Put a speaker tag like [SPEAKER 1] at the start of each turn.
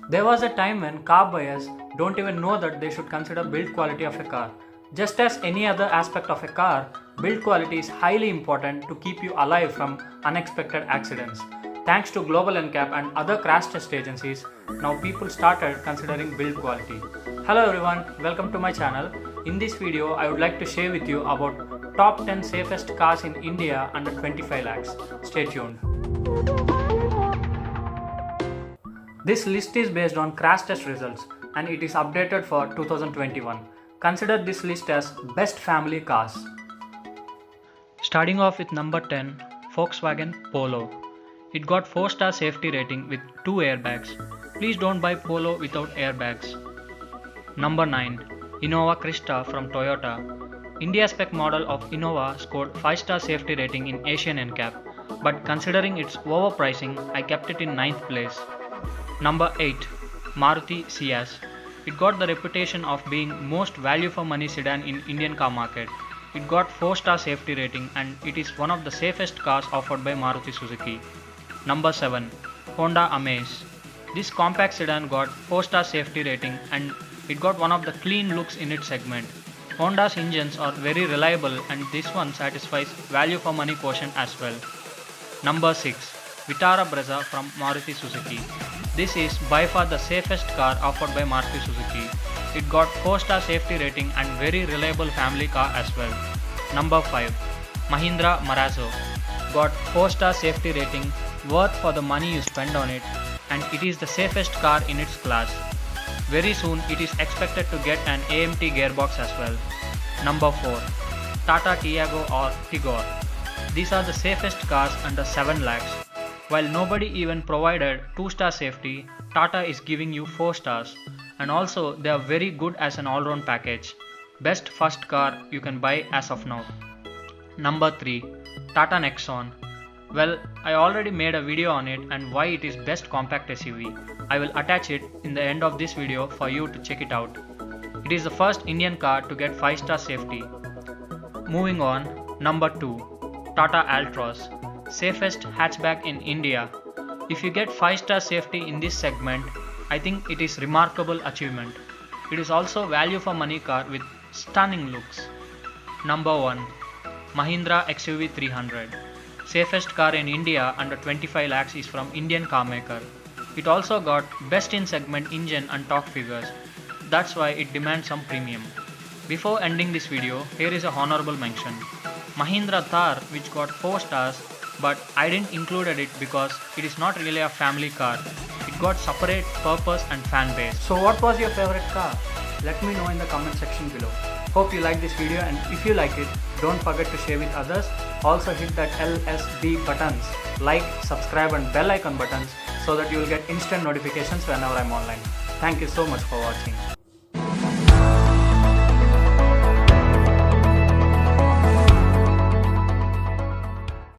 [SPEAKER 1] There was a time when car buyers don't even know that they should consider build quality of a car. Just as any other aspect of a car, build quality is highly important to keep you alive from unexpected accidents. Thanks to Global NCAP and other crash test agencies, now people started considering build quality. Hello everyone, welcome to my channel. In this video, I would like to share with you about top 10 safest cars in India under 25 lakhs. Stay tuned. This list is based on crash test results and it is updated for 2021. Consider this list as best family cars. Starting off with number 10, Volkswagen Polo. It got 4-star safety rating with 2 airbags. Please don't buy Polo without airbags. Number 9, Innova Crysta from Toyota. India Spec model of Innova scored 5-star safety rating in Asian NCAP, but considering its overpricing, I kept it in 9th place. Number 8, Maruti CS. It got the reputation of being most value for money sedan in Indian car market. It got 4-star safety rating and it is one of the safest cars offered by Maruti Suzuki. Number 7, Honda Amaze. This compact sedan got 4-star safety rating and it got one of the clean looks in its segment. Honda's engines are very reliable and this one satisfies value for money quotient as well. Number 6, Vitara Brezza from Maruti Suzuki. This is by far the safest car offered by Maruti Suzuki. It got 4-star safety rating and very reliable family car as well. Number 5, Mahindra Marazzo. Got 4-star safety rating, worth for the money you spend on it, and it is the safest car in its class. Very soon it is expected to get an AMT gearbox as well. Number 4, Tata Tigor or Tigor. These are the safest cars under 7 lakhs. While nobody even provided 2-star safety, Tata is giving you 4 stars, and also they are very good as an all-round package. Best first car you can buy as of now. Number 3, Tata Nexon. Well, I already made a video on it and why it is best compact SUV. I will attach it in the end of this video for you to check it out. It is the first Indian car to get 5-star safety. Moving on, number 2, Tata Altrus. Safest hatchback in India. If you get 5-star safety in this segment, I think it is remarkable achievement. It is also value for money car with stunning looks. Number 1, Mahindra XUV300. Safest car in India under 25 lakhs is from Indian car maker. It also got best in segment engine and torque figures. That's why it demands some premium. Before ending this video, here is a honorable mention. Mahindra Thar, which got 4 stars, but I didn't include it because it is not really a family car. It got separate purpose and fan base. So what was your favorite car? Let me know in the comment section below. Hope you like this video, and if you like it, don't forget to share with others. Also hit that LSB buttons, like, subscribe and bell icon buttons so that you will get instant notifications whenever I'm online. Thank you so much for watching.